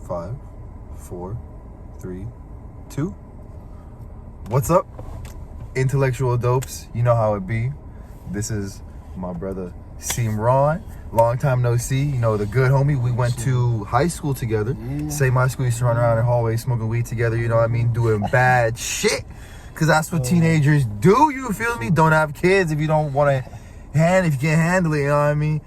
5, 4, 3, 2. What's up, intellectual dopes? You know how it be. This is my brother Simran. Long time no see. You know, the good homie. We went to high school together. Same high school. Used to run around in hallways smoking weed together. You know what I mean? Doing bad shit. Because that's what teenagers do. You feel me? Don't have kids if you don't want to if you can't handle it. You know what I mean?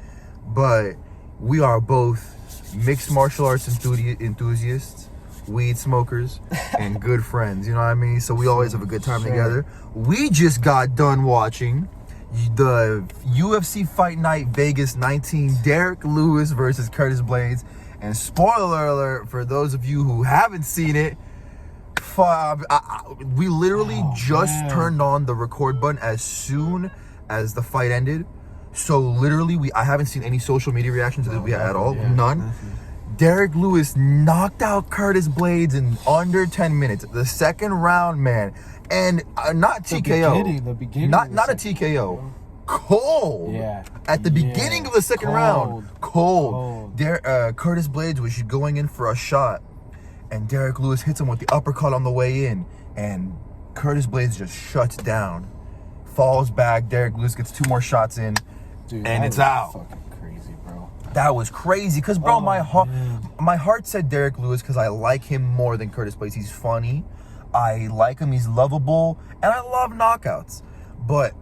But we are both mixed martial arts enthusiasts, weed smokers, and good friends. You know what I mean? So we always have a good time together. We just got done watching the UFC Fight Night Vegas 19, Derek Lewis versus Curtis Blades. And spoiler alert for those of you who haven't seen it, we literally turned on the record button as soon as the fight ended. So literally, I haven't seen any social media reactions to this at all. None. Nothing. Derek Lewis knocked out Curtis Blades in under 10 minutes. The second round, man. And not TKO. The beginning not a TKO. Cold. Yeah. At the beginning of the second round. Cold. Curtis Blades was going in for a shot. And Derek Lewis hits him with the uppercut on the way in. And Curtis Blades just shuts down. Falls back. Derek Lewis gets 2 more shots in. Dude, and it's out. Fucking crazy, bro. That was crazy. Because, bro, my heart said Derek Lewis because I like him more than Curtis Blades. He's funny. I like him. He's lovable. And I love knockouts. But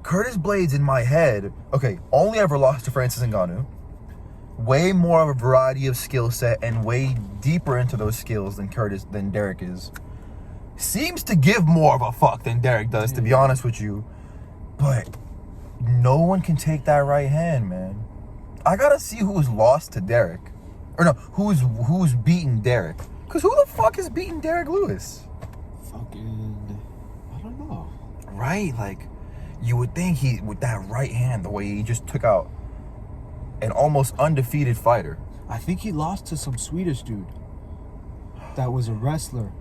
Curtis Blades in my head, only ever lost to Francis Ngannou. Way more of a variety of skill set and way deeper into those skills than Derek is. Seems to give more of a fuck than Derek does, to be honest with you. But no one can take that right hand, man. I gotta see who's lost to Derek. Or no, who's beaten Derek. Because who the fuck is beating Derek Lewis? Fucking, I don't know. Right? Like, you would think with that right hand, the way he just took out an almost undefeated fighter. I think he lost to some Swedish dude that was a wrestler.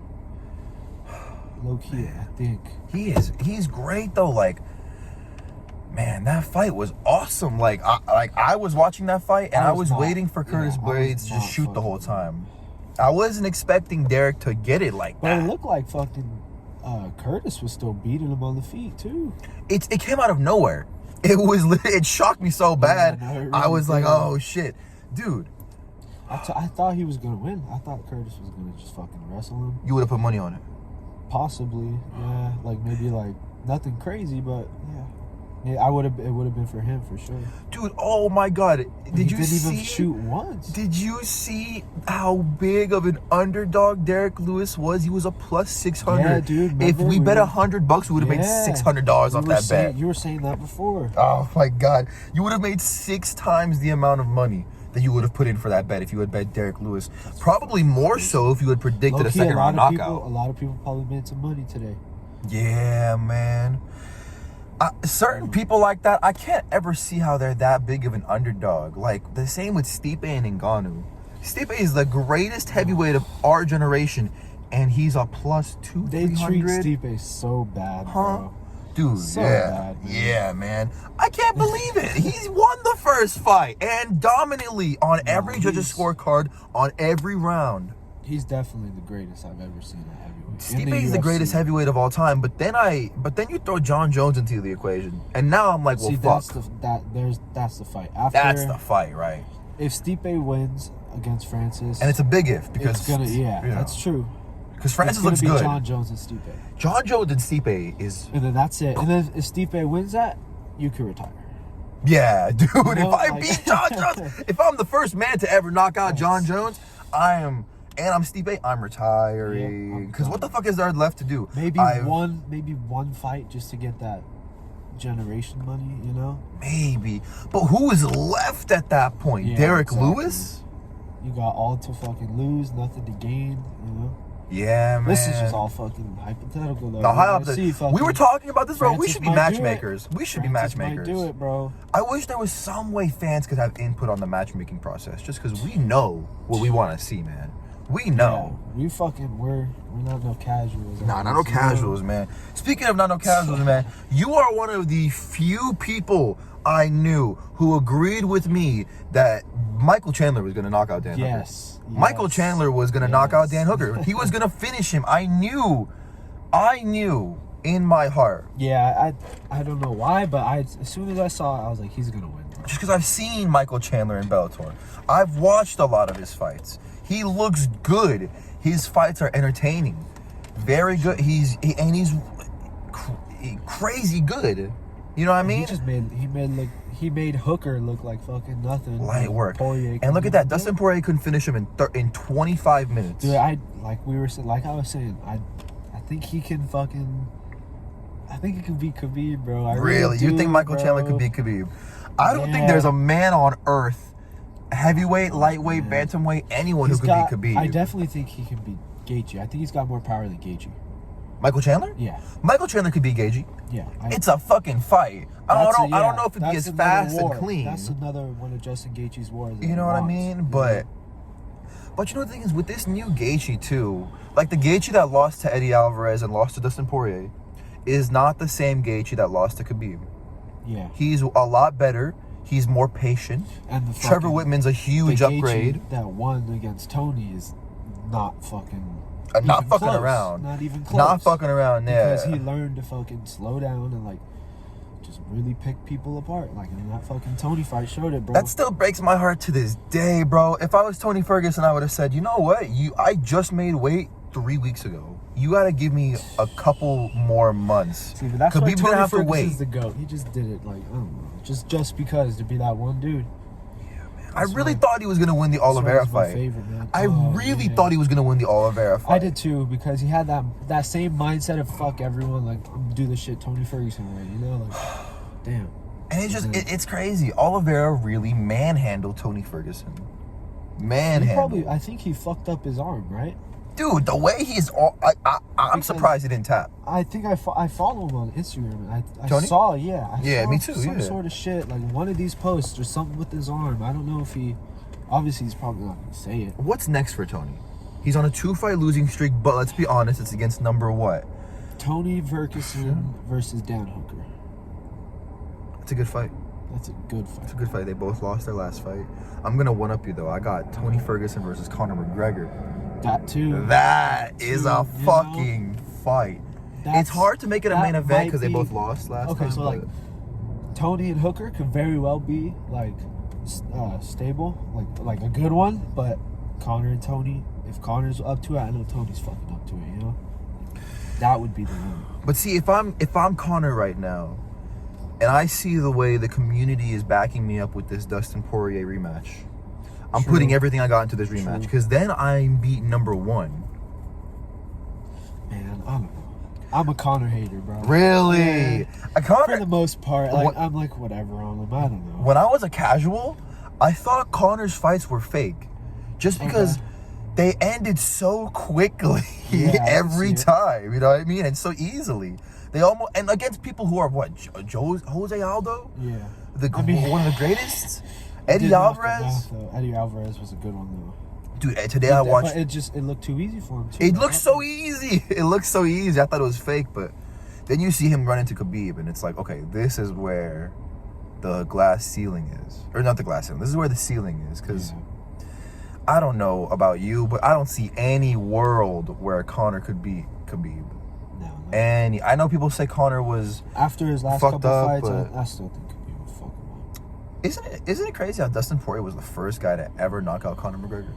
Low key, I think. He's great though. Like, man, that fight was awesome. Like I was watching that fight and I was waiting for Curtis Blades to just shoot the whole time. I wasn't expecting Derek to get it like that. But it looked like fucking Curtis was still beating him on the feet too. It came out of nowhere. It shocked me so bad. Yeah, really I was like, oh shit, dude. I thought he was gonna win. I thought Curtis was gonna just fucking wrestle him. You would have put money on it. Possibly, yeah. Like maybe like nothing crazy, but yeah. It would have been for him for sure. Dude, oh my god. Did you see? Didn't even shoot once. Did you see how big of an underdog Derek Lewis was? He was a plus 600. Yeah, dude. If we bet $100, we would have made $600 off that bet. You were saying that before. Oh my god. You would have made 6 times the amount of money that you would have put in for that bet if you had bet Derek Lewis. Probably more so if you had predicted a second round knockout. A lot of people probably made some money today. Yeah, man. Certain people like that, I can't ever see how they're that big of an underdog. Like, the same with Stipe and Ngannou. Stipe is the greatest heavyweight of our generation, and he's a plus 200. They treat Stipe so bad, bro. Dude, so bad, man. Yeah, man. I can't believe it. He's won the first fight, and dominantly on every judge's scorecard, on every round. He's definitely the greatest I've ever seen a heavyweight. Stipe is the greatest heavyweight of all time, but then you throw John Jones into the equation, and now I'm like, well, fuck. That's the fight. That's the fight, right? If Stipe wins against Francis, and it's a big if because it's gonna, that's true. Because Francis looks good. John Jones and Stipe. John Jones and Stipe is, and then that's it. And then if Stipe wins that, you can retire. Yeah, dude. You know, if I beat John Jones, if I'm the first man to ever knock out John Jones, I'm Stipe, I'm retiring. Because what the fuck is there left to do? Maybe one fight just to get that generation money, you know? Maybe. But who is left at that point? Yeah, Derek Lewis? You got all to fucking lose, nothing to gain, you know? Yeah, man. This is just all fucking hypothetical, though. We were talking about this, bro. We should be matchmakers. We should be Might matchmakers. do it, bro. I wish there was some way fans could have input on the matchmaking process, just because we know what we want to see, man. We know. Yeah, we're not no casuals. Nah, not no casuals, man. Speaking of not no casuals, man, you are one of the few people I knew, who agreed with me that Michael Chandler was going to knock out Dan Hooker. Yes. Michael Chandler was going to knock out Dan Hooker. He was going to finish him. I knew in my heart. Yeah, I don't know why, but as soon as I saw it, I was like, he's going to win. Just because I've seen Michael Chandler in Bellator. I've watched a lot of his fights. He looks good. His fights are entertaining. Very good. He's crazy good. You know what I mean? He made Hooker look like fucking nothing. Light work. Poirier And look at that. Dustin Poirier couldn't finish him in 25 minutes. Dude, I was saying, I think he can fucking. I think it could beat Khabib, bro. I really? You think Michael Chandler could beat Khabib? I don't think there's a man on earth, heavyweight, lightweight, bantamweight, anyone who could beat Khabib. I definitely think he can beat Gaethje. I think he's got more power than Gaethje. Michael Chandler? Yeah. Michael Chandler could beat Gaethje. Yeah. It's a fucking fight. I don't know if it'd be as fast and clean. That's another one of Justin Gaethje's wars. You know what I mean? But you know the thing is, with this new Gaethje too, like the Gaethje that lost to Eddie Alvarez and lost to Dustin Poirier is not the same Gaethje that lost to Khabib. Yeah. He's a lot better. He's more patient. And Trevor Whitman's a huge upgrade. That won against Tony is not fucking... not fucking close. around. Not even close. Not fucking around, yeah. Because he learned to fucking slow down and, like, just really pick people apart. Like, in that fucking Tony fight showed it, bro. That still breaks my heart to this day, bro. If I was Tony Ferguson, I would have said, you know what? I just made weight 3 weeks ago. You got to give me a couple more months. See, but that's why Khabib's Tony gonna have to Ferguson's wait. the GOAT. He just did it, like, I don't know. Just because to be that one dude. I really thought he was going to win the Oliveira fight. I really thought he was going to win the Oliveira fight. I did too, because he had that same mindset of fuck everyone, like, I'm gonna do this shit Tony Ferguson way, you know? Like, damn. And it's just, it's crazy. Oliveira really manhandled Tony Ferguson. I think he fucked up his arm, right? Dude, the way he's I'm surprised he didn't tap. I think I follow him on Instagram. I Tony? saw, me too. Some sort of shit, like one of these posts or something with his arm. I don't know if obviously he's probably not gonna say it. What's next for Tony? He's on a 2-fight losing streak, but let's be honest, it's against number what? Tony Ferguson versus Dan Hooker. It's a good fight. That's a good fight. It's a good fight. They both lost their last fight. I'm gonna one-up you though. I got Tony Ferguson versus Conor McGregor. That too. That is a fucking fight. It's hard to make it a main event because they both lost last time. Okay, so like Tony and Hooker could very well be like stable, like a good one, but Conor and Tony, if Conor's up to it, I know Tony's fucking up to it, you know? That would be the one. But see, if I'm Conor right now, and I see the way the community is backing me up with this Dustin Poirier rematch, I'm putting everything I got into this rematch, because then I'm beat number one. Man, I don't know. I'm a Conor hater, bro. Really? Yeah. Conor, for the most part, like, I'm like whatever on him. I don't know. When I was a casual, I thought Conor's fights were fake, just because they ended so quickly every time. You know what I mean? And so easily. They almost, and against people who are Jose Aldo? Yeah. One of the greatest? Eddie Alvarez? Eddie Alvarez was a good one though. Dude, today I watched. But it looked too easy for him too. It looked so easy. It looked so easy. I thought it was fake, but then you see him run into Khabib, and it's like, okay, this is where the glass ceiling is, or not the glass ceiling. This is where the ceiling is, because I don't know about you, but I don't see any world where Conor could beat Khabib. No. And I know people say Conor was after his last couple fights. I still think Khabib would fuck him up. Isn't it crazy how Dustin Poirier was the first guy to ever knock out Conor McGregor?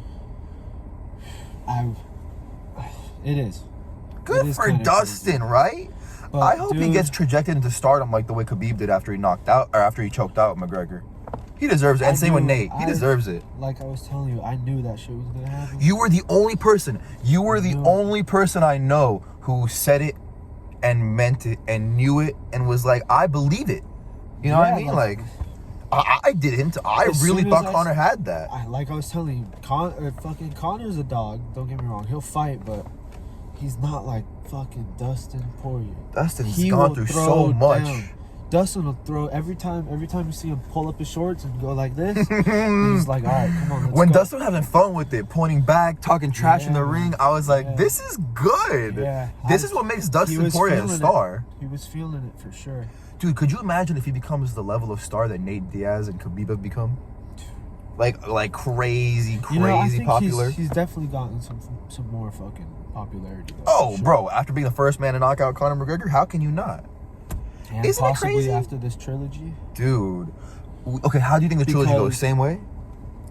It is. Good for Dustin, right? But I hope he gets trajected into stardom like the way Khabib did after he choked out McGregor. He deserves it. And same with Nate. He deserves it. Like I was telling you, I knew that shit was gonna happen. You were the only person. Only person I know who said it and meant it and knew it and was like, I believe it. You know what I mean? Like I didn't. I really thought Conor had that. Like I was telling you, fucking Conor's a dog. Don't get me wrong. He'll fight, but he's not like fucking Dustin Poirier. Dustin's gone through so much. Down. Dustin will throw every time you see him pull up his shorts and go like this. He's like, all right, come on, let's When go. Dustin was having fun with it, pointing back, talking trash in the ring, I was like, this is good. Yeah. This is what makes Dustin Poirier a star. He was feeling it for sure. Dude, could you imagine if he becomes the level of star that Nate Diaz and Khabib have become? Like crazy I think popular. He's definitely gotten some more fucking popularity. Though, Oh, sure. bro! After being the first man to knock out Conor McGregor, how can you not? And Isn't it possibly crazy? after this trilogy. Dude, okay. How do you think the trilogy goes? Same way?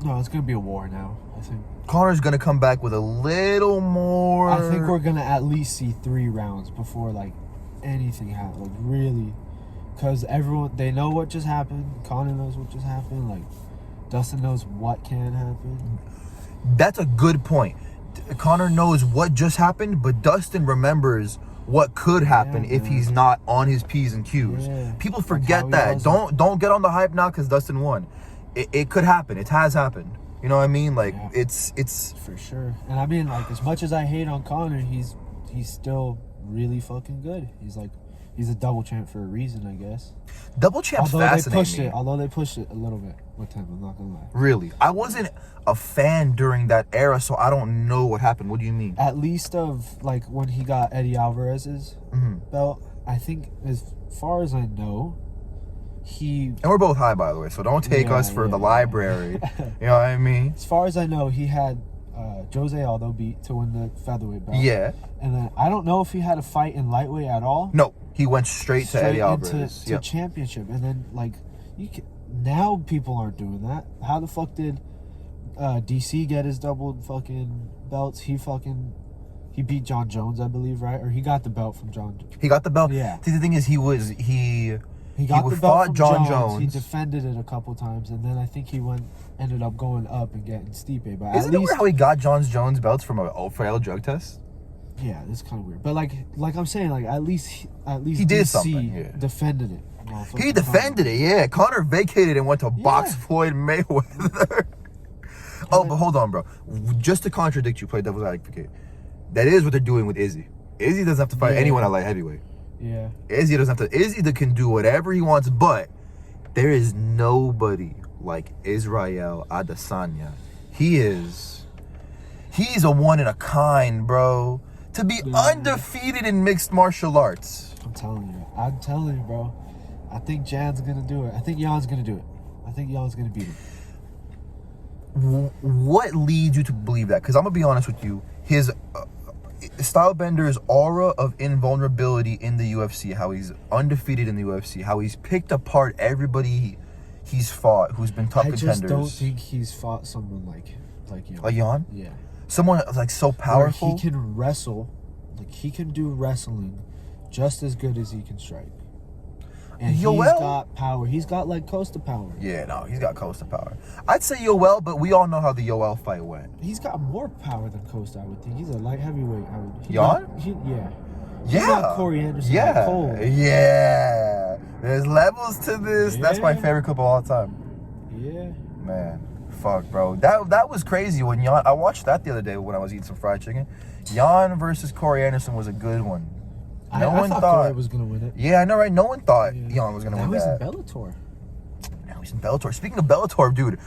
No, it's gonna be a war now. I think. Conor's gonna come back with a little more. I think we're gonna at least see 3 rounds before like anything happens. Like really, because they know what just happened. Conor knows what just happened. Like Dustin knows what can happen. That's a good point. Conor knows what just happened, but Dustin remembers what could happen if he's not on his P's and Q's. Yeah. People forget that. Don't get on the hype now because Dustin won. It could happen. It has happened. You know what I mean? Like it's for sure. And I mean, like, as much as I hate on Conor, he's still really fucking good. He's a double champ for a reason, I guess. Double champ's fascinating. Although they pushed it a little bit with him, I'm not gonna lie. Really? I wasn't a fan during that era, so I don't know what happened. What do you mean? At least of like when he got Eddie Alvarez's belt, I think as far as I know, and we're both high, by the way, so don't take us for the library. You know what I mean? As far as I know, he had Jose Aldo beat to win the featherweight belt. Yeah. And then I don't know if he had a fight in lightweight at all. No, he went straight to Eddie Alvarez. To championship. And then like now people aren't doing that. How the fuck did DC get his double fucking belts? He beat John Jones, I believe, right? Or he got the belt from John Jones. He got the belt. Yeah. See, the thing is, he got the belt from John Jones. He defended it a couple times, and then I think he ended up going up and getting Stipe. But Isn't it weird how he got John Jones belts from a failed drug test? Yeah, it's kind of weird. But like I'm saying, like at least he DC did something. Yeah. Defended it. He defended it. Yeah, Conor vacated and went to box Floyd Mayweather. Oh, but hold on, bro. Just to contradict you, play devil's advocate. That is what they're doing with Izzy. Izzy doesn't have to fight anyone at light heavyweight. Yeah. Izzy doesn't have to. Izzy can do whatever he wants, but there is nobody like Israel Adesanya. He's a one in a kind, bro. To be undefeated in mixed martial arts. I'm telling you, bro. I think Jan's gonna do it. I think Jan's gonna do it. I think Jan's gonna beat him. What leads you to believe that? Because I'm gonna be honest with you, his Stylebender's aura of invulnerability in the UFC, how he's undefeated in the UFC, how he's picked apart everybody he's fought who's been tough contenders. I just don't think he's fought someone like Jan. Like Jan? Yeah. Someone like so powerful. Where he can wrestle, like he can do wrestling just as good as he can strike. And he's got power. He's got like Costa power. Yeah, no, he's got Costa power. I'd say Yoel, but we all know how the Yoel fight went. He's got more power than Costa, I would think. He's a light heavyweight. Jan? Yeah. Corey Anderson. Yeah. Cole. Yeah. There's levels to this. Yeah. That's my favorite clip of all time. Yeah. Man, fuck, bro. That was crazy when Jan. I watched that the other day when I was eating some fried chicken. Jan versus Corey Anderson was a good one. No one thought Corey was gonna win it. Yeah, I know, right? No one thought Jan was gonna win that. Now he's in Bellator. Now he's in Bellator. Speaking of Bellator, dude,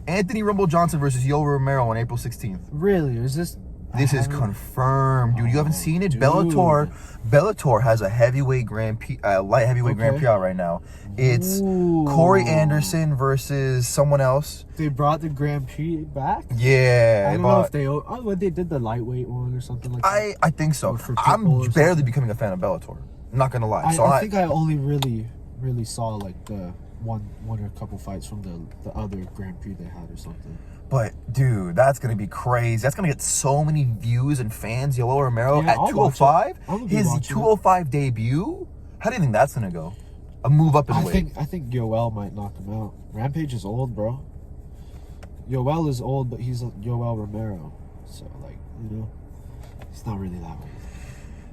Anthony Rumble Johnson versus Yoel Romero on April 16th. Really? Is this? This is confirmed, dude. You haven't seen it? Dude. Bellator has a heavyweight light heavyweight Grand Prix out right now. It's Corey Anderson versus someone else. They brought the Grand Prix back? Yeah. I don't know if they did the lightweight one or something like that. I think so. I'm barely becoming a fan of Bellator. I'm not gonna lie. I think I only really saw like the one or a couple fights from the other Grand Prix they had or something. But dude, that's gonna be crazy. That's gonna get so many views and fans. Yoel Romero at 205. His 205 debut. How do you think that's gonna go? A move up in weight. I think Yoel might knock him out. Rampage is old, bro. Yoel is old, but he's Yoel Romero, so like he's not really that old.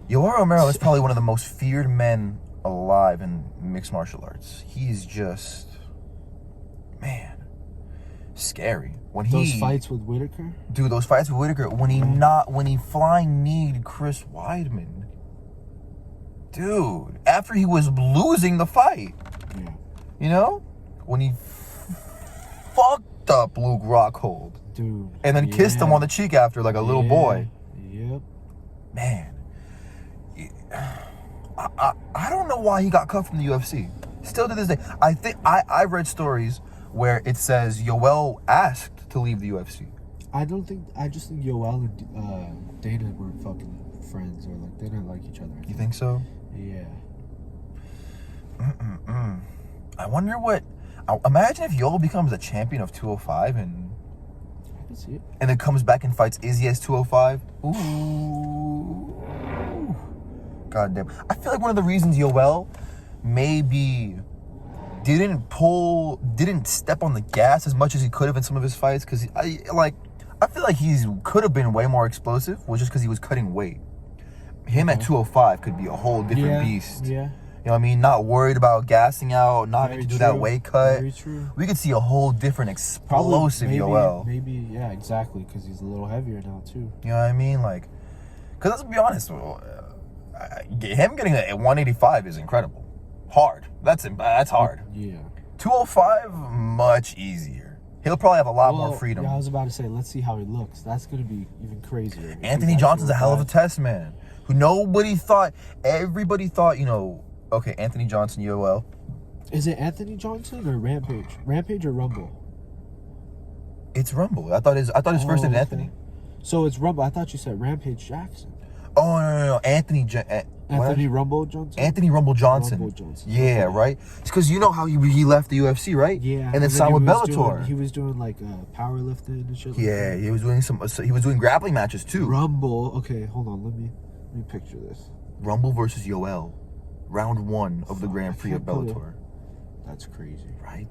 Yoel Romero is probably one of the most feared men alive in mixed martial arts. He's just, man, scary. Those fights with Whitaker? Dude, those fights with Whitaker, when he flying kneed Chris Weidman. Dude, after he was losing the fight. Yeah. You know? When he fucked up Luke Rockhold. Dude. And then kissed him on the cheek after like a little boy. Yep. Man. I don't know why he got cut from the UFC. Still to this day. I think I read stories where it says Yoel asked to leave the UFC. I just think Yoel and Dana weren't fucking friends, or like they didn't like each other. You think so? Yeah. I wonder what. Imagine if Yoel becomes a champion of 205 and. I can see it. And then comes back and fights Izzy as 205. Ooh. God damn. I feel like one of the reasons Yoel maybe didn't step on the gas as much as he could have in some of his fights, because I feel like he could have been way more explosive, was just because he was cutting weight. Him at 205 could be a whole different beast. Yeah. You know what I mean? Not worried about gassing out, not having to do that weight cut. Very true. We could see a whole different explosive Yoel. Maybe, yeah, exactly, because he's a little heavier now, too. You know what I mean? Like, because let's be honest, him getting a 185 is incredible. Hard. That's hard. Yeah. 205, much easier. He'll probably have a lot more freedom. Yeah, I was about to say, let's see how he looks. That's going to be even crazier. Anthony Johnson's a hell of a test man. Who everybody thought, okay, Anthony Johnson, Yoel. Is it Anthony Johnson or Rampage? Rampage or Rumble? It's Rumble. I thought his first name was Anthony. So it's Rumble. I thought you said Rampage Jackson. Oh, no. Anthony Rumble Johnson? Anthony Rumble Johnson. Rumble Johnson. Yeah, okay. Right? It's because you know how he left the UFC, right? Yeah. And then signed with Bellator. He was doing like powerlifting and shit. Yeah, he was doing grappling matches too. Rumble. Okay, hold on. Let me picture this. Rumble versus Yoel. Round 1 of the Grand Prix of Bellator. That's crazy. Right?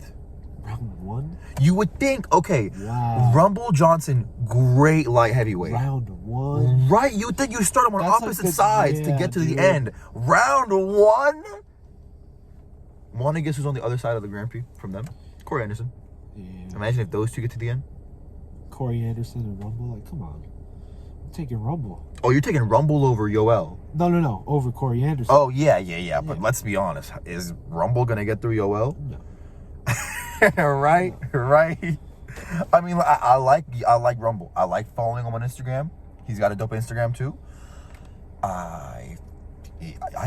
Round 1? You would think, okay, wow. Rumble Johnson, great light heavyweight. Round 1? Right, you would think you start them on opposite sides to get to the end. Round 1? Want to guess who's on the other side of the Grand Prix from them? Corey Anderson. Yeah. Imagine if those two get to the end. Corey Anderson and Rumble, like, come on. I'm taking Rumble. Oh, you're taking Rumble over Yoel. No, over Corey Anderson. Oh, yeah. But let's be honest. Is Rumble going to get through Yoel? No. right. I mean, I like Rumble. I like following him on Instagram. He's got a dope Instagram too. I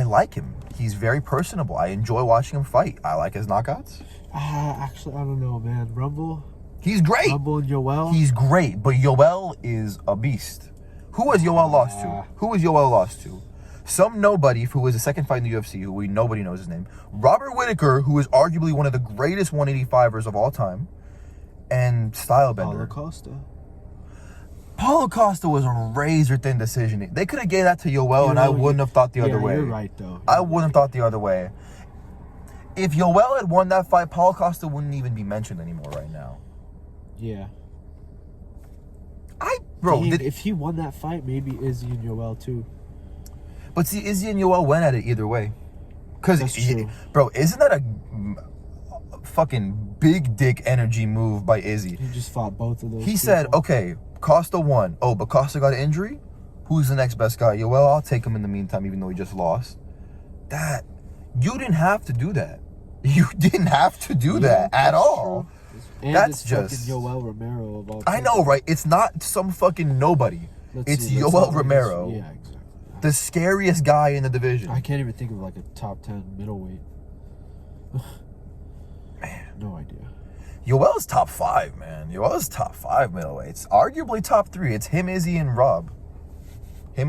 like him. He's very personable. I enjoy watching him fight. I like his knockouts. Actually, I don't know, man. Rumble. He's great. Rumble and Yoel. He's great, but Yoel is a beast. Who has Yoel lost to? Some nobody who was the second fight in the UFC, nobody knows his name. Robert Whittaker, who is arguably one of the greatest 185ers of all time, and Stylebender. Paulo Costa was a razor-thin decision. They could have gave that to Yoel, and I wouldn't have thought the other way. You're right, though. I wouldn't have thought the other way. If Yoel had won that fight, Paulo Costa wouldn't even be mentioned anymore right now. Yeah. If he won that fight, maybe Izzy and Yoel too. But see, Izzy and Yoel went at it either way. Because, bro, isn't that a fucking big dick energy move by Izzy? He just fought both of those. He said, okay, Costa won. Oh, but Costa got an injury? Who's the next best guy? Yoel, I'll take him in the meantime, even though he just lost. You didn't have to do that. You didn't have to do that at all. True. And that's it's just Yoel Romero of all I know, right? It's not some fucking nobody. It's Yoel Romero. Yeah, exactly. The scariest guy in the division. I can't even think of like a top 10 middleweight. Man. No idea. Yoel's top 5, man. Yoel's top 5 middleweights. Arguably top 3. It's him, Izzy, and Rob. Who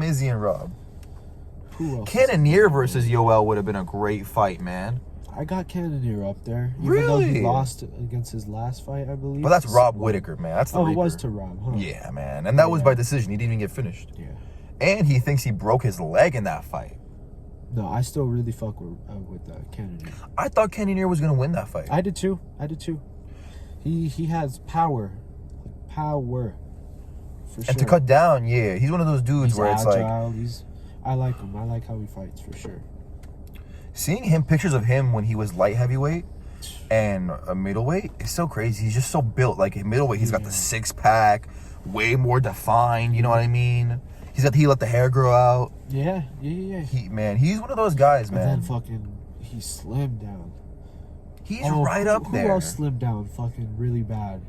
else? Cannonier versus Yoel would have been a great fight, man. I got Cannonier up there. Really? Even though he lost against his last fight, I believe. But that's Rob Whittaker, man. That's the Reaper. It was to Rob, huh? Yeah, man. And that was by decision. He didn't even get finished. Yeah. And he thinks he broke his leg in that fight. No, I still really fuck with Cannonier. I thought Cannonier was going to win that fight. I did too. He has power. For sure. And to cut down, he's one of those dudes where it's agile. I like him. I like how he fights for sure. Seeing pictures of him when he was light heavyweight and a middleweight is so crazy. He's just so built. Like in middleweight, he's got the 6-pack, way more defined. You know what I mean? He let the hair grow out. Yeah. He's one of those guys, man. And then he slimmed down. He's right up there. Who else slimmed down fucking really bad?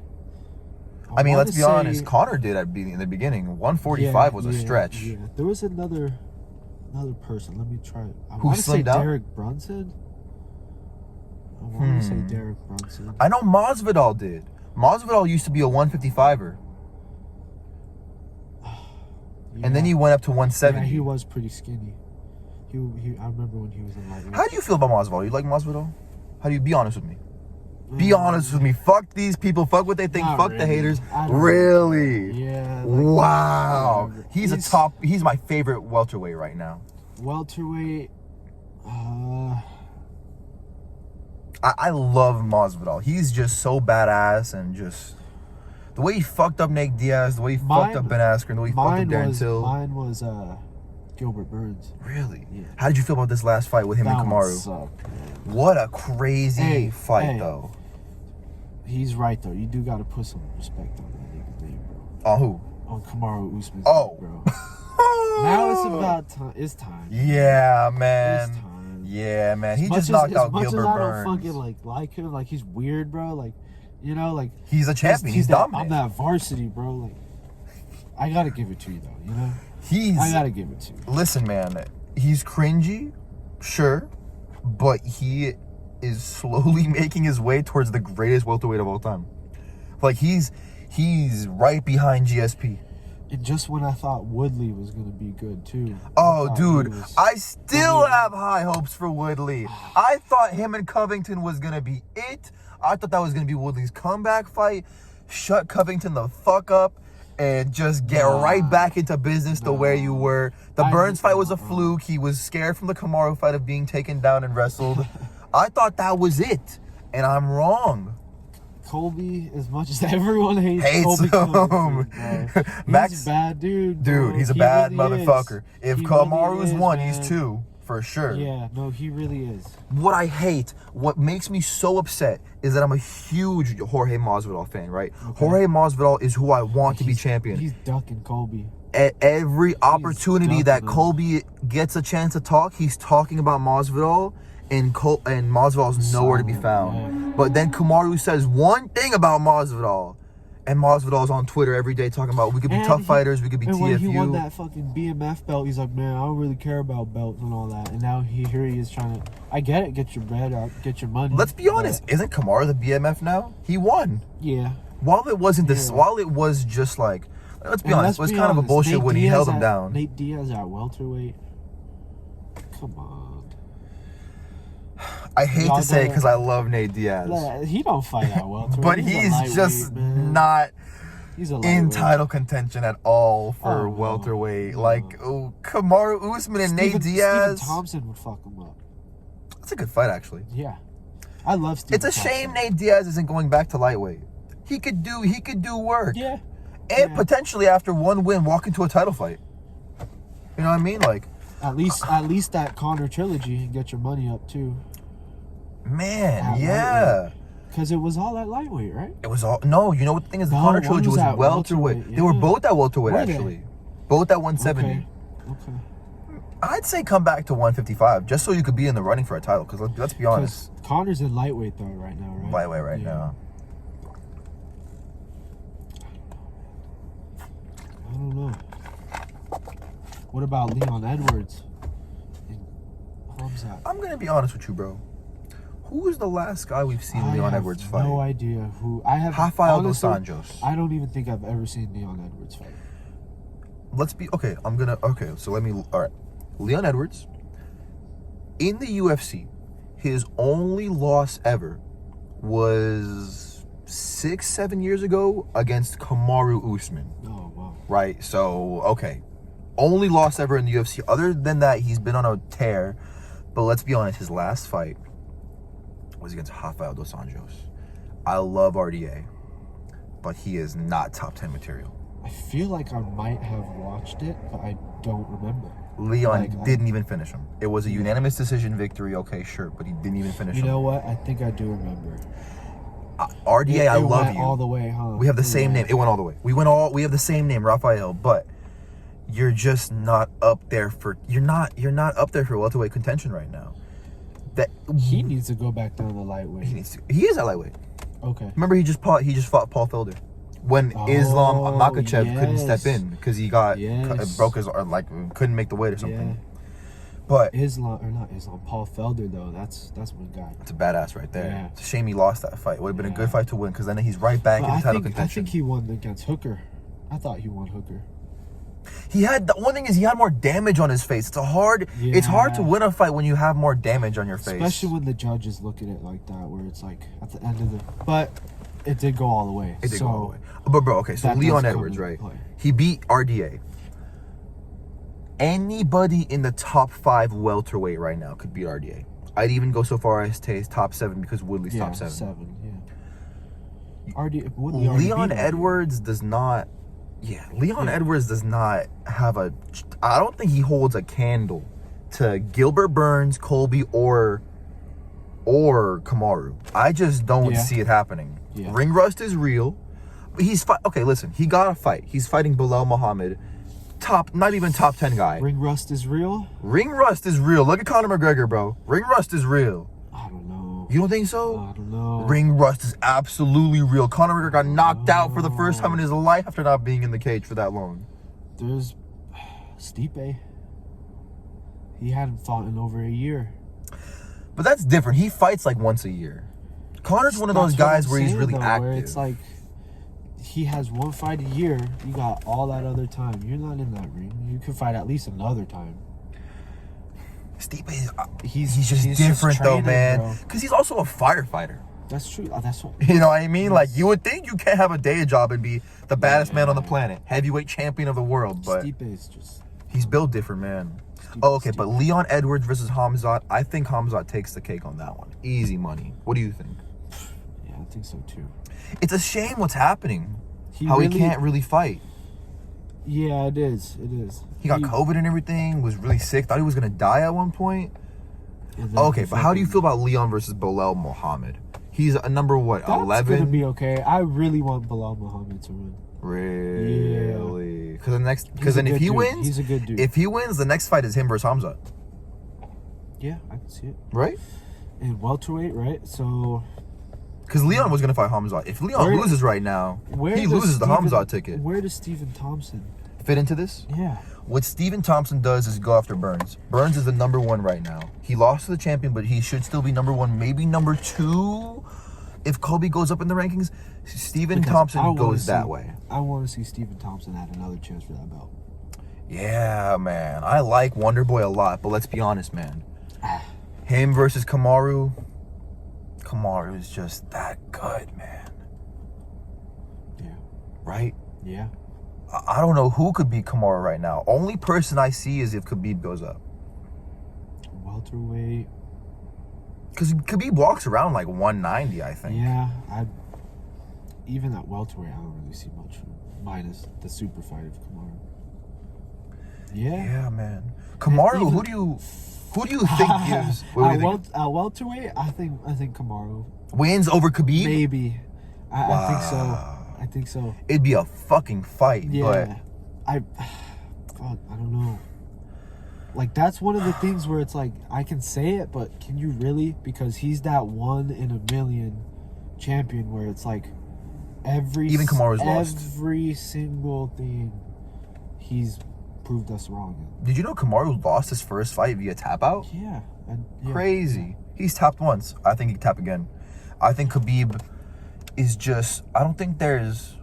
I mean, let's be honest. Connor did in the beginning. 145 was a stretch. Yeah. There was another Another person. Let me try. I Who want to say slimmed down? Derek Brunson. I want to say Derek Brunson. I know Masvidal did. Masvidal used to be a 155er. And then he went up to 170. Yeah, he was pretty skinny. I remember when he was in lightweight. How do you feel about Masvidal? You like Masvidal? How do you be honest with me? Be honest with me. Fuck these people. Fuck what they think. Not Fuck really. the haters. I don't Really? Yeah. Wow. He's a he's top. He's my favorite welterweight right now. welterweight. I love Masvidal. He's just so badass and just the way he fucked up Nate Diaz, the way he fucked up Ben Askren, the way he fucked up Darren Till. Mine was Gilbert Burns. Really? Yeah. How did you feel about this last fight with him That and one Kamaru? sucked, man. What a crazy fight, hey. though. He's right though. You do got to put some respect on that nigga's name, bro. On who? On Kamaru Usman's Oh. name, bro. Now it's about time. It's time. Yeah, man. It's time. Yeah, man. He As just much knocked out as Gilbert I Burns. don't fucking like him, like he's weird, bro. Like, you know, like He's a champion. He's that, dominant. I'm that varsity, bro. Like, I gotta give it to you though. You know, He's. I gotta give it to you. Listen, man. He's cringy, sure, but he is slowly making his way towards the greatest welterweight of all time. Like he's right behind GSP. And just when I thought Woodley was gonna be good too. Oh, dude, was- I still have high hopes for Woodley. I thought him and Covington was gonna be it. I thought that was gonna be Woodley's comeback fight. Shut Covington the fuck up and just get right back into business the way you were. The Burns fight was a fluke. He was scared from the Kamaru fight of being taken down and wrestled. I thought that was it, and I'm wrong. Colby, as much as everyone Hates Colby him. Covington, bro. Max- He's a bad dude. Dude, bro. he's a He bad really motherfucker. is. If He Kamaru's really is, one, man. he's two, for sure. Yeah, no, he really is. What I hate, what makes me so upset is that I'm a huge Jorge Masvidal fan, right? Okay. Jorge Masvidal is who I want to be champion. He's ducking Colby. At every opportunity that ducking him. Colby gets a chance to talk, he's talking about Masvidal, and Masvidal's nowhere to be found. Yeah. But then Kamaru says one thing about Masvidal, and Masvidal's on Twitter every day talking about we could be And tough fighters, we could be And when he won TFU. that fucking BMF belt, he's like, man, I don't really care about belts and all that. And now here he is trying to, I get it, get your bread out, get your money. Let's be honest, isn't Kamaru the BMF now? He won. Yeah. While it wasn't this, Yeah. while it was just like, let's be And honest, it was be kind of a honest, bullshit Nate when he Diaz held him at- down. Nate Diaz at welterweight. Come on. I hate Y'all to say it gotta- because I love Nate Diaz, He don't fight at welterweight. but a he's lightweight, just man. not He's a in lightweight. title contention at all for Oh, no. welterweight. No. Like Kamaru Usman and Nate Diaz. Stephen Thompson would fuck him up. That's a good fight, actually. Yeah. I love Stephen It's a Thompson. shame Nate Diaz isn't going back to lightweight. He could do work. Yeah. And Yeah. potentially after one win, walk into a title fight. You know what I mean? Like, At least that Connor trilogy and get your money up too. man, At yeah. Because it was all at lightweight, right? It was all no. You know what the thing is? The No, Connor one trilogy was was at welterweight. welterweight, They were yeah. both at welterweight Were they? actually. Both at 170. Okay. I'd say come back to 155 just so you could be in the running for a title. Because let's be honest, Because Connor's in lightweight though right now, right? lightweight right Yeah. now. I don't know. What about Leon Edwards? And Hamzat? I'm gonna be honest with you, bro. Who was the last guy we've seen I Leon have Edwards fight? no idea who. I have Rafael Dos honestly, Anjos. I don't even think I've ever seen Leon Edwards fight. Let's be okay. So let me. All right, Leon Edwards in the UFC. His only loss ever was 6-7 years ago against Kamaru Usman. Oh wow. Right. So okay, only loss ever in the UFC. Other than that, he's been on a tear. But let's be honest, his last fight was against Rafael Dos Anjos. I love RDA, but he is not top 10 material. I feel like I might have watched it, but I don't remember. Leon didn't even finish him. It was a unanimous decision victory, okay, sure, but he didn't even finish him. You know what? I think I do remember. RDA, I love went you. all the way, huh? We have the same name. It went all the way. We have the same name, Raphael, but you're just not up there for you're not up there for welterweight contention right now. That He needs to go back down to lightweight. he is at lightweight. Okay. Remember he just fought Paul Felder when Islam Makhachev couldn't step yes. in because he got Yes. broke his or like couldn't make the weight or something. Yeah. But Paul Felder though. That's one guy. it's a badass right there. Yeah. It's a shame he lost that fight. It would have been a good fight to win because then he's right back in the title contention. I think he won against Hooker. I thought he won Hooker. He had the one thing is he had more damage on his face. It's hard to win a fight when you have more damage on your face. Especially when the judges look at it like that, where it's like at the end of the. But it did go all the way. It did go all the way. But bro, okay, so Leon Edwards, right? He beat RDA. Anybody in the top 5 welterweight right now could beat RDA. I'd even go so far as to say top 7 because Woodley's top 7. Leon Edwards does not. Yeah, Edwards does not have a. I don't think he holds a candle to Gilbert Burns, Colby, or Kamaru. I just don't see it happening. Yeah. Ring rust is real. Okay, listen. He got a fight. He's fighting Bilal Muhammad. Not even top 10 guy. Ring rust is real? Ring rust is real. Look at Conor McGregor, bro. Ring rust is real. I don't know. You don't think so? I don't know. Ring rust is absolutely real. Conor McGregor got knocked out for the first time in his life after not being in the cage for that long. There's Stipe. He hadn't fought in over a year. But that's different. He fights like once a year. Conor's one of those guys where he's really active. Where it's like he has one fight a year. You got all that other time. You're not in that ring. You could fight at least another time. Stipe, he's just different though, man. Because he's also a firefighter. That's true. That's what. You know what I mean? Yes. Like, you would think you can't have a day job and be the baddest man on the planet, heavyweight champion of the world, but Stipe is just. He's built different, man. Okay, but Leon Edwards versus Hamzat, I think Hamzat takes the cake on that one. Easy money. What do you think? Yeah, I think so too. It's a shame what's happening. He can't really fight. Yeah, it is. It is. He got COVID and everything, was really sick, thought he was going to die at one point. Okay, but how do you feel about Leon versus Bilal Muhammad? He's a number, what, 11? That's going to be okay. I really want Bilal Muhammad to win. Really? Because then if he wins, he's a good dude. If he wins, the next fight is him versus Hamzat. Yeah, I can see it. Right? And welterweight, right? So... Because Leon was going to fight Hamzat. If Leon loses right now, he loses the Hamzat ticket. Where does Stephen Thompson fit into this? Yeah. What Stephen Thompson does is go after Burns. Burns is the number 1 right now. He lost to the champion, but he should still be number 1, maybe number 2. If Colby goes up in the rankings, Stephen Thompson goes that way. I want to see Stephen Thompson have another chance for that belt. Yeah, man. I like Wonderboy a lot, but let's be honest, man. Him versus Kamaru. Kamaru is just that good, man. Yeah. Right? Yeah. I don't know who could beat Kamaru right now. Only person I see is if Khabib goes up. Welterweight. Because Khabib walks around like 190, I think. Yeah. Even at welterweight, I don't really see much. Minus the super fight of Kamaru. Yeah. Yeah, man. Kamaru, who do you think gives? At welterweight, I think Kamaru wins over Khabib. Maybe. I think so. I think so. It'd be a fucking fight. Yeah. But I don't know. Like, that's one of the things where it's like, I can say it, but can you really? Because he's that 1 in a million champion where it's like even Kamaru's lost. Every single thing he's proved us wrong in. Did you know Kamaru lost his first fight via tap out? Yeah. Crazy. He's tapped once. I think he can tap again. I think Khabib is just... I think there's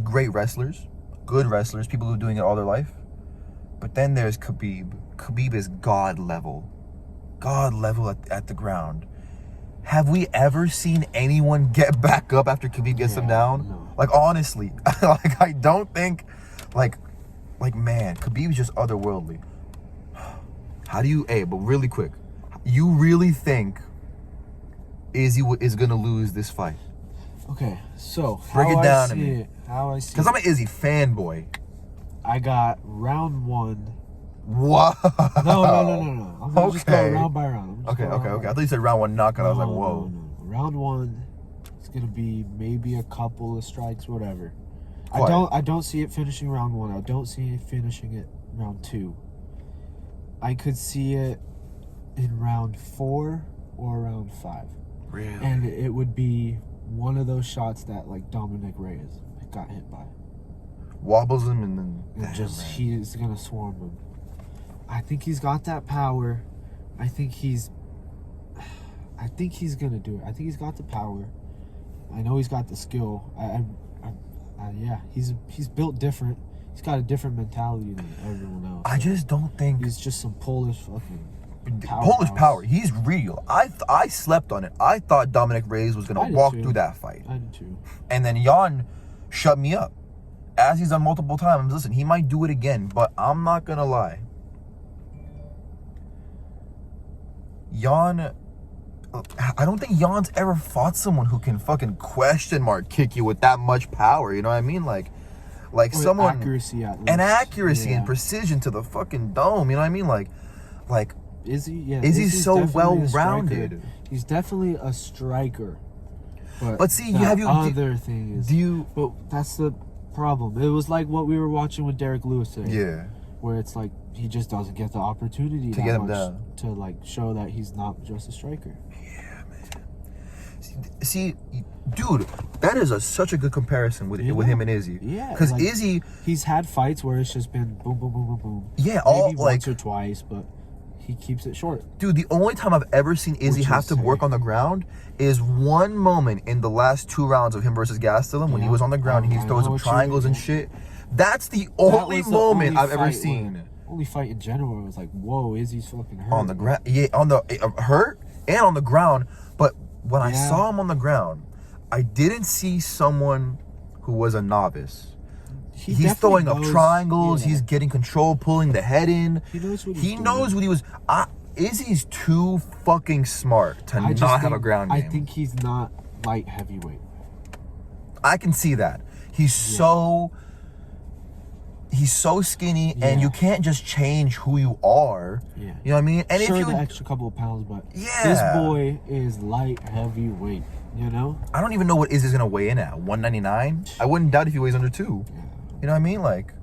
great wrestlers, good wrestlers, people who are doing it all their life. But then there's Khabib. Khabib is God level. God level at the ground. Have we ever seen anyone get back up after Khabib gets them down? No. Like, honestly. Like, I don't think... Like, man, Khabib is just otherworldly. How do you... Hey, but really quick. You really think Izzy is going to lose this fight? Okay, so... Break it down to me. How I see it. Because I'm an Izzy fanboy. I got round 1. What? No. I'm going to just go round by round. Okay. I thought you said round 1 knockout. I was like, whoa. No. Round 1, it's going to be maybe a couple of strikes, whatever. Quiet. I don't see it finishing round 1. I don't see it finishing it round 2. I could see it in round 4 or round 5. Really? And it would be one of those shots that, like, Dominic Reyes got hit by. Wobbles him and then... He's going to swarm him. I think he's got that power. I think he's gonna do it. I think he's got the power. I know he's got the skill. Yeah, he's built different. He's got a different mentality than everyone else. I just don't think he's just some Polish fucking Polish power. He's real. I slept on it. I thought Dominic Reyes was gonna walk through that fight. I did too. And then Jan shut me up, as he's done multiple times. Listen, he might do it again, but I'm not gonna lie. Jan, I don't think Jan's ever fought someone who can fucking question mark kick you with that much power. You know what I mean? Like or someone accuracy at least. And accuracy and precision to the fucking dome. You know what I mean? Like. Izzy, yeah. Izzy's so well-rounded. He's definitely a striker. But see, the have you? Other thing is, But that's the problem. It was like what we were watching with Derek Lewis today. Yeah. Where it's like he just doesn't get the opportunity to get him down, to like show that he's not just a striker. Yeah, man. See, dude, that is such a good comparison with him and Izzy. Yeah. Because like, Izzy, he's had fights where it's just been boom, boom, boom, boom, boom. Yeah, maybe once or twice, but he keeps it short. Dude, the only time I've ever seen Izzy have to work on the ground is one moment in the last 2 rounds of him versus Gastelum when he was on the ground and he throws up triangles and shit. That's the only moment I've ever seen. Only fight in general was like, whoa, Izzy's fucking hurt. On the ground, yeah, on the hurt and on the ground. But when I saw him on the ground, I didn't see someone who was a novice. He's throwing up triangles. Yeah. He's getting control, pulling the head in. He knows what he was. Izzy's too fucking smart to not have a ground game. I think he's not light heavyweight. I can see that. He's so skinny, and you can't just change who you are. Yeah. You know what I mean? And sure, if you the extra couple of pounds, but this boy is light heavyweight. You know? I don't even know what Izzy's gonna weigh in at. 199? I wouldn't doubt if he weighs under 2. Yeah. You know what I mean? Like,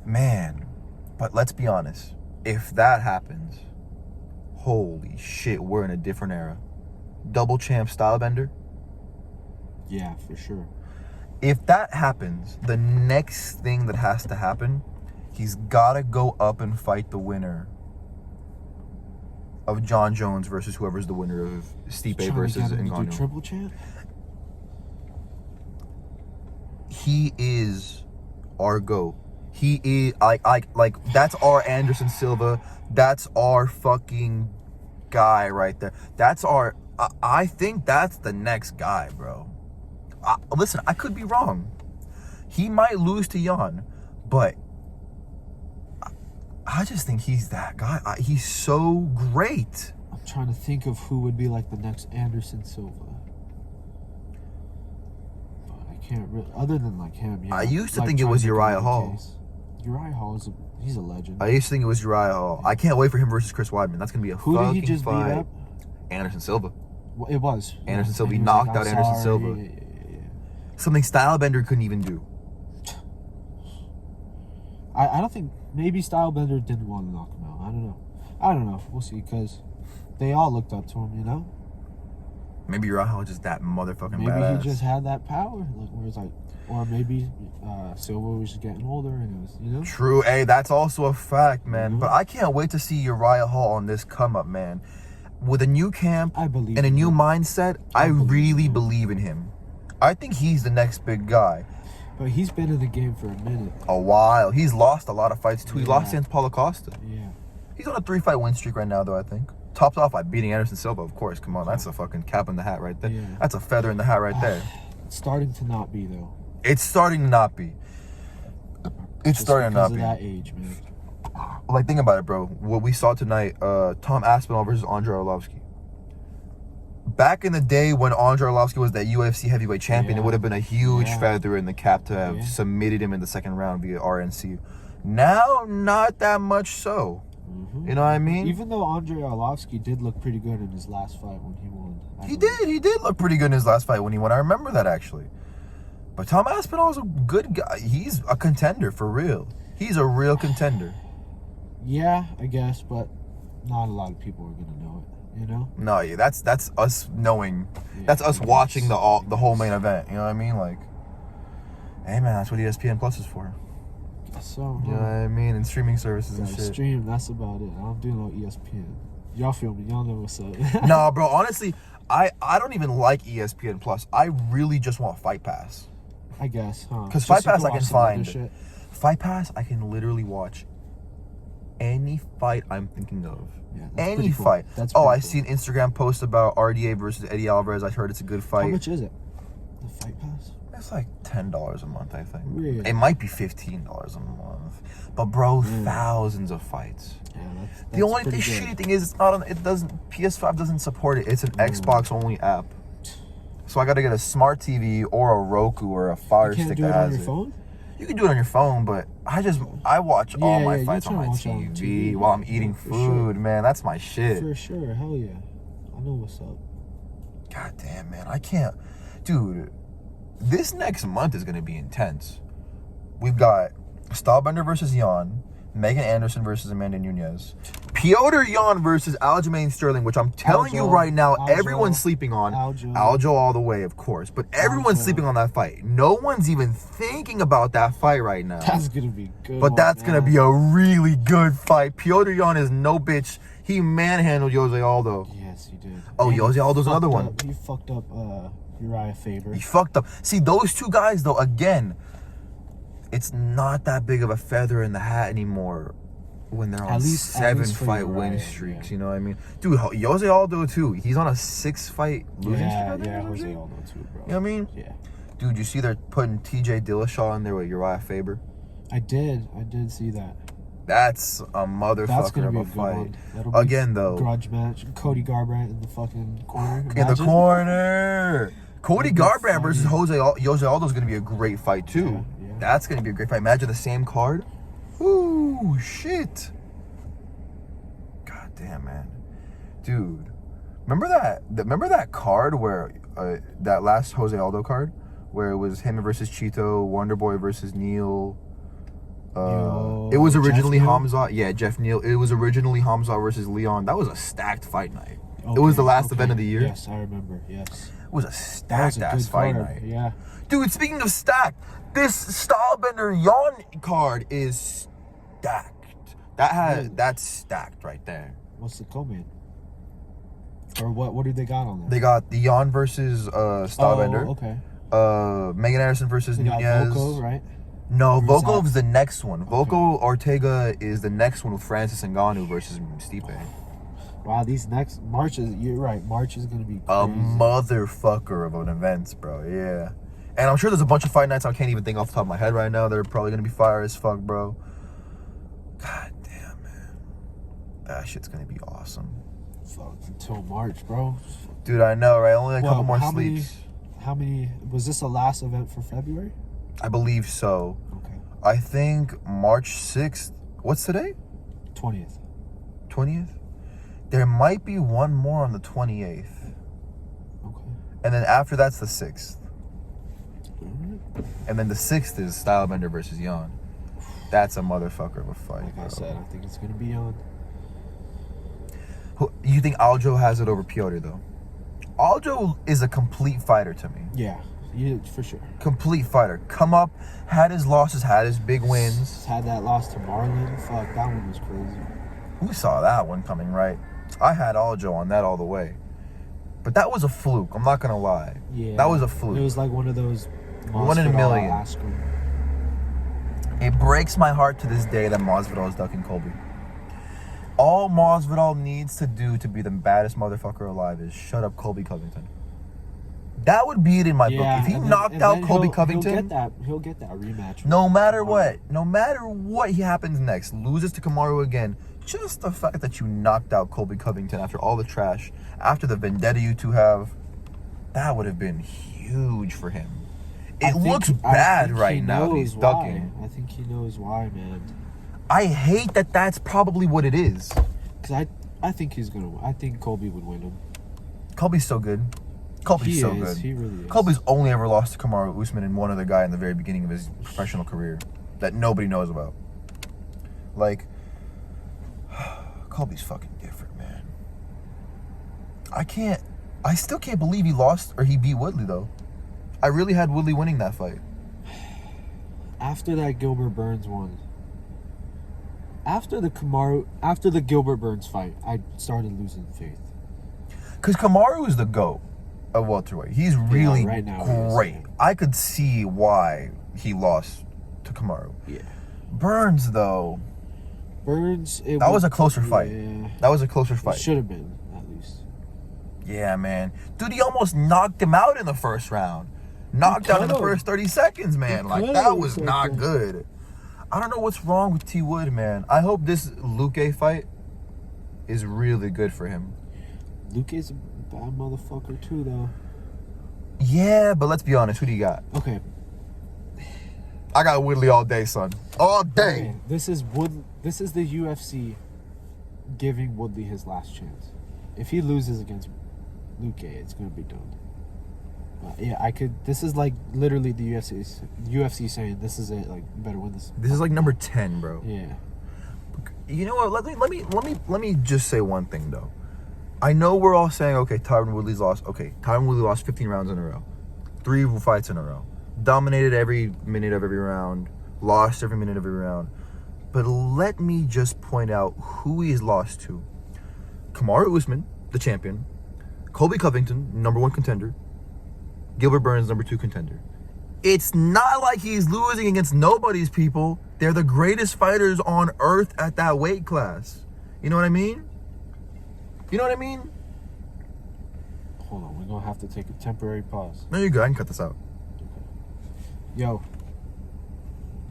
man. But let's be honest. If that happens, holy shit, we're in a different era. Double champ Stylebender? Yeah, for sure. If that happens, the next thing that has to happen, he's gotta go up and fight the winner of John Jones versus whoever's the winner of Stipe versus Ngannou. Triple champ? He is our GOAT. He is like that's our Anderson Silva. That's our fucking guy right there. That's our. I think that's the next guy, bro. Listen, I could be wrong. He might lose to Jan, but I just think he's that guy. He's so great. I'm trying to think of who would be like the next Anderson Silva. But I can't really, other than like him. Yeah, I used to think it was Uriah Hall. Uriah Hall he's a legend. I used to think it was Uriah Hall. I can't wait for him versus Chris Weidman. That's gonna be a fucking fight. Who did he just beat up? Anderson Silva. Well, it was Anderson Silva. He knocked out Anderson Silva. Yeah. Something Stylebender couldn't even do. I don't think, maybe Stylebender didn't want to knock him out. I don't know. We'll see, because they all looked up to him, you know? Maybe Uriah Hall just that motherfucking maybe badass. Maybe he just had that power. Like, where it's like, or maybe Silva was just getting older and it was, you know? True. Hey, that's also a fact, man. Mm-hmm. But I can't wait to see Uriah Hall on this come up, man. With a new camp and a new mindset, I really believe in him. I think he's the next big guy. But he's been in the game for a minute. A while. He's lost a lot of fights too. He lost against Paulo Costa. Yeah. He's on a 3-fight win streak right now, though, I think. Topped off by beating Anderson Silva, of course. Come on, that's a fucking cap in the hat right there. Yeah. That's a feather in the hat right there. It's starting to not be, though. It's starting to not be. It's starting to not be. Because of that age, man. Like, think about it, bro. What we saw tonight, Tom Aspinall versus Andrei Arlovski. Back in the day when Andrei Arlovski was that UFC heavyweight champion, it would have been a huge feather in the cap to have submitted him in the second round via RNC. Now, not that much so. Mm-hmm. You know what I mean? Even though Andrei Arlovski did look pretty good in his last fight when he won. He did look pretty good in his last fight when he won. I remember that, actually. But Tom Aspinall is a good guy. He's a contender, for real. He's a real contender. Yeah, I guess, but not a lot of people are going to know it. You know? No, yeah, that's us knowing. Yeah, that's us watching the whole main event. You know what I mean? Like, hey man, that's what ESPN Plus is for. So, You know what I mean? And streaming services and shit. Stream, that's about it. I don't do no ESPN. Y'all feel me? Y'all know what's up. Nah, bro, honestly, I don't even like ESPN Plus. I really just want Fight Pass. I guess, huh? Because Fight Pass I can find. Fight Pass, I can literally watch any fight I'm thinking of. Yeah, any cool. fight. That's I cool. see an Instagram post about RDA versus Eddie Alvarez. I heard it's a good fight. How much is it? The Fight Pass? It's like $10 a month, I think. Really? It might be $15 a month. But bro, thousands of fights. Yeah, that's the shitty thing is PS5 doesn't support it. It's an Xbox only app. So I gotta get a smart TV or a Roku or a Fire Stick that has it. Phone? You can do it on your phone, but I watch all my fights on my TV while I'm eating food, man. That's my shit. For sure, hell yeah. I know what's up. God damn, man. I can't. Dude, this next month is gonna be intense. We've got Stylebender versus Jan, Megan Anderson versus Amanda Nunes, Piotr Jan versus Aljamain Sterling, which I'm telling you right now, everyone's sleeping on. Aljo all the way, of course, but everyone's sleeping on that fight. No one's even thinking about that fight right now. That's gonna be good. But that's gonna be a really good fight. Piotr Jan is no bitch. He manhandled Jose Aldo. Yes, he did. Oh, Jose Aldo's another one. He fucked up Uriah Faber. He fucked up. See, those two guys, though, again, it's not that big of a feather in the hat anymore when they're on 7-fight win streaks. Yeah. You know what I mean? Dude, Jose Aldo, too. He's on a 6-fight losing streak. Yeah, Jose Aldo, too, bro. You know what I mean? Yeah. Dude, you see they're putting TJ Dillashaw in there with Uriah Faber? I did see that. That's a motherfucker of a fight. Again, though. Grudge match. Cody Garbrandt in the fucking corner. In the corner. Cody Garbrandt versus Jose Aldo is going to be a great fight, too. Yeah. That's going to be a great fight. Imagine the same card. Ooh, shit. God damn, man. Dude. Remember that card where, that last Jose Aldo card? Where it was him versus Cheeto, Wonder Boy versus Neil. It was originally Hamza. Yeah, Jeff Neal. It was originally Hamza versus Leon. That was a stacked fight night. Okay, it was the last event of the year. Yes, I remember. Yes. It was a stacked-ass fight night. Yeah. Dude, speaking of stacked, this Stylebender Jan card is stacked. That's stacked right there. What's the co-main? Or what do they got on there? They got the Jan versus Stylebender. Oh, okay. Megan Anderson versus Nunes. Volkov, right? No, Volkov's the next one. Okay. Volkov Ortega is the next one with Francis Ngannou versus Stipe. Wow, these next Marches, you're right. March is going to be crazy. A motherfucker of an event, bro. Yeah. And I'm sure there's a bunch of fight nights I can't even think off the top of my head right now. They're probably going to be fire as fuck, bro. God damn, man. That shit's going to be awesome. Fuck, until March, bro. Dude, I know, right? Only a couple more sleeps. How many? Was this the last event for February? I believe so. Okay. I think March 6th. What's today? 20th. 20th? There might be one more on the 28th. Okay. And then after that's the 6th. And then the 6th is Stylebender versus Jan. That's a motherfucker of a fight. Like I said, I think it's going to be on. You think Aljo has it over Piotr, though? Aljo is a complete fighter to me. Yeah, for sure. Complete fighter. Come up, had his losses, had his big wins. Had that loss to Marlon. Fuck, that one was crazy. Who saw that one coming, right? I had Aljo on that all the way. But that was a fluke, I'm not going to lie. Yeah. That was a fluke. It was like one of those... One in a million. It breaks my heart to this day that Masvidal is ducking Colby. All Masvidal needs to do to be the baddest motherfucker alive is shut up Colby Covington. That would be it in my book. If he knocked out Colby Covington, he'll get that rematch. No matter what he happens next, loses to Kamaru again, just the fact that you knocked out Colby Covington after all the trash, after the vendetta you two have, that would have been huge for him. It looks bad right now. He's ducking. I think he knows why, man. I hate that that's probably what it is. Because I think he's going to... I think Colby would win him. Colby's so good. Colby's so good. He really is. Colby's only ever lost to Kamaru Usman and one other guy in the very beginning of his professional career that nobody knows about. Like, Colby's fucking different, man. I still can't believe he lost or he beat Woodley, though. I really had Woodley winning that fight. After that Gilbert Burns one, After the Gilbert Burns fight, I started losing faith. Because Kamaru is the GOAT of welterweight. He's really right now great. he is. I could see why he lost to Kamaru. Yeah. Burns, though, Burns. that was a closer fight. Yeah. That was a closer fight. Should have been, at least. Yeah, man. Dude, he almost knocked him out in the first round. Knocked out in the first 30 seconds, man. Like, that was not good. I don't know what's wrong with T. Wood, man. I hope this Luque fight is really good for him. Luque's a bad motherfucker, too, though. Yeah, but let's be honest. Who do you got? Okay. I got Woodley all day, son. All day. Okay. This is the UFC giving Woodley his last chance. If he loses against Luque, it's gonna be done. Yeah, I could. This is like literally the UFC saying this is it. Like, you better win this. This is like number 10, bro. Yeah. You know what? Let me just say one thing though. I know we're all saying, okay, Tyron Woodley's lost. Okay, Tyron Woodley lost 15 rounds in a row, 3 fights in a row, dominated every minute of every round, lost every minute of every round. But let me just point out who he's lost to: Kamaru Usman, the champion; Colby Covington, number 1 contender; Gilbert Burns, number 2 contender. It's not like he's losing against nobody's people. They're the greatest fighters on earth at that weight class. You know what I mean? You know what I mean? Hold on, we're gonna have to take a temporary pause. No, you're good. I can cut this out. Yo.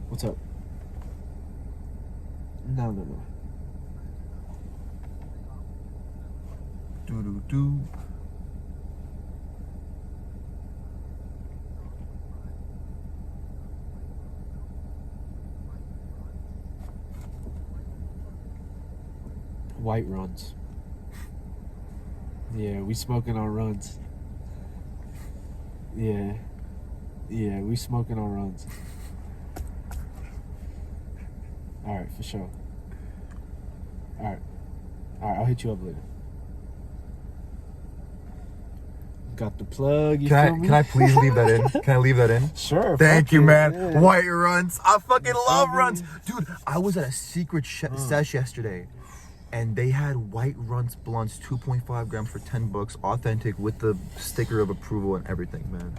What's up? No. Do. White runs. Yeah, we smoking on runs. Yeah, we smoking on runs. All right, for sure. All right, I'll hit you up later. Got the plug. Can I please leave that in? Can I leave that in? Sure. Thank you, man. Yeah. White runs. I fucking love runs. Dude, I was at a secret sesh yesterday, and they had White Runs blunts, 2.5 grams for $10, authentic, with the sticker of approval and everything, man.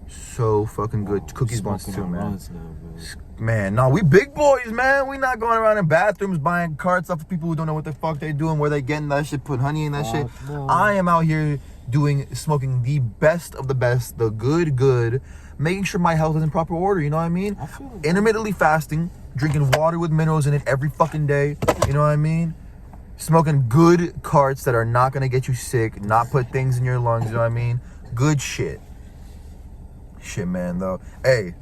So fucking good. Cookies blunts too, man. Man, no, we big boys, man. We not going around in bathrooms buying carts off of people who don't know what the fuck they doing, where they getting that shit, put honey in that shit. No. I am out here smoking the best of the best, the good, making sure my health is in proper order, you know what I mean? Intermittently fasting, drinking water with minerals in it every fucking day, you know what I mean? Smoking good carts that are not gonna get you sick, not put things in your lungs, you know what I mean? Good shit. Shit, man, though. Hey,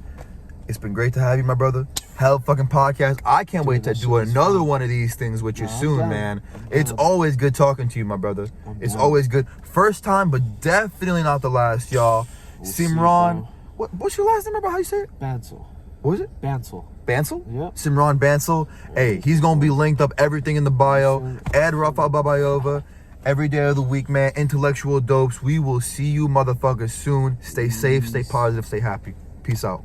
it's been great to have you, my brother. Hell fucking podcast. I can't wait to do another one of these things with you soon, man. It's always good talking to you, my brother. It's always good. First time, but definitely not the last, y'all. Simran, what's your last name, bro? How you say it? Bansal. What was it? Bansal. Bansal? Yeah. Simran Bansal. Hey, he's gonna be linked up, everything in the bio. Ed Raphael Babayova. Every day of the week, man. Intellectual dopes. We will see you motherfuckers soon. Stay safe, stay positive, stay happy. Peace out.